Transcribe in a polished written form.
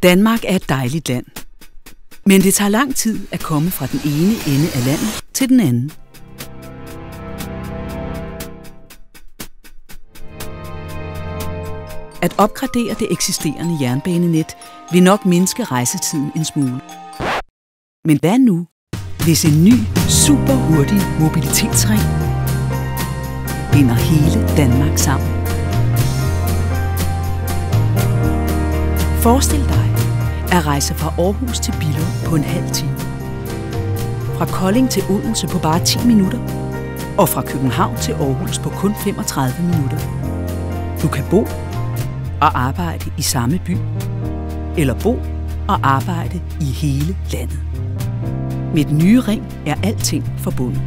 Danmark er et dejligt land. Men det tager lang tid at komme fra den ene ende af landet til den anden. At opgradere det eksisterende jernbanenet vil nok mindske rejsetiden en smule. Men hvad nu, hvis en ny, superhurtig mobilitetsring binder hele Danmark sammen? Forestil dig at rejse fra Aarhus til Billund på en halv time. Fra Kolding til Odense på bare 10 minutter. Og fra København til Aarhus på kun 35 minutter. Du kan bo og arbejde i samme by. Eller bo og arbejde i hele landet. Med den nye ring er alting forbundet.